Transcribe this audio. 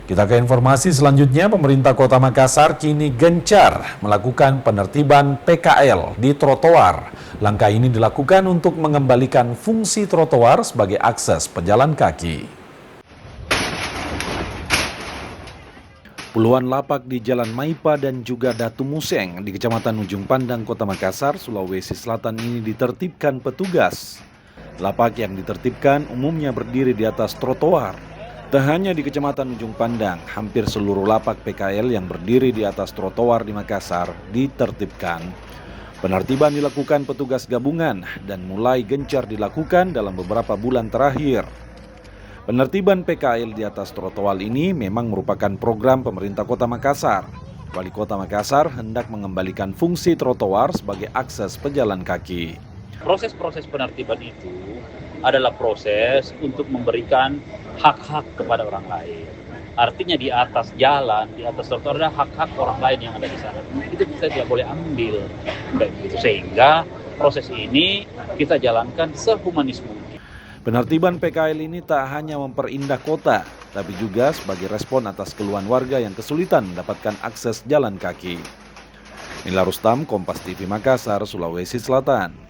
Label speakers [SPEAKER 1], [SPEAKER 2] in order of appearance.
[SPEAKER 1] Kita ke informasi selanjutnya, pemerintah Kota Makassar kini gencar melakukan penertiban PKL di trotoar. Langkah ini dilakukan untuk mengembalikan fungsi trotoar sebagai akses pejalan kaki. Puluhan lapak di Jalan Maipa dan juga Datu Museng di Kecamatan Ujung Pandang, Kota Makassar, Sulawesi Selatan ini ditertibkan petugas. Lapak yang ditertibkan umumnya berdiri di atas trotoar. Tak hanya di Kecamatan Ujung Pandang, hampir seluruh lapak PKL yang berdiri di atas trotoar di Makassar ditertibkan. Penertiban dilakukan petugas gabungan dan mulai gencar dilakukan dalam beberapa bulan terakhir. Penertiban PKL di atas trotoar ini memang merupakan program pemerintah Kota Makassar. Wali Kota Makassar hendak mengembalikan fungsi trotoar sebagai akses pejalan kaki.
[SPEAKER 2] Proses-proses penertiban itu adalah proses untuk memberikan hak-hak kepada orang lain. Artinya di atas jalan, di atas trotoar ada hak-hak orang lain yang ada di sana. Itu kita tidak boleh ambil. Sehingga proses ini kita jalankan sehumanis mungkin.
[SPEAKER 1] Penertiban PKL ini tak hanya memperindah kota, tapi juga sebagai respon atas keluhan warga yang kesulitan mendapatkan akses jalan kaki. Nila Rustam, Kompas TV Makassar, Sulawesi Selatan.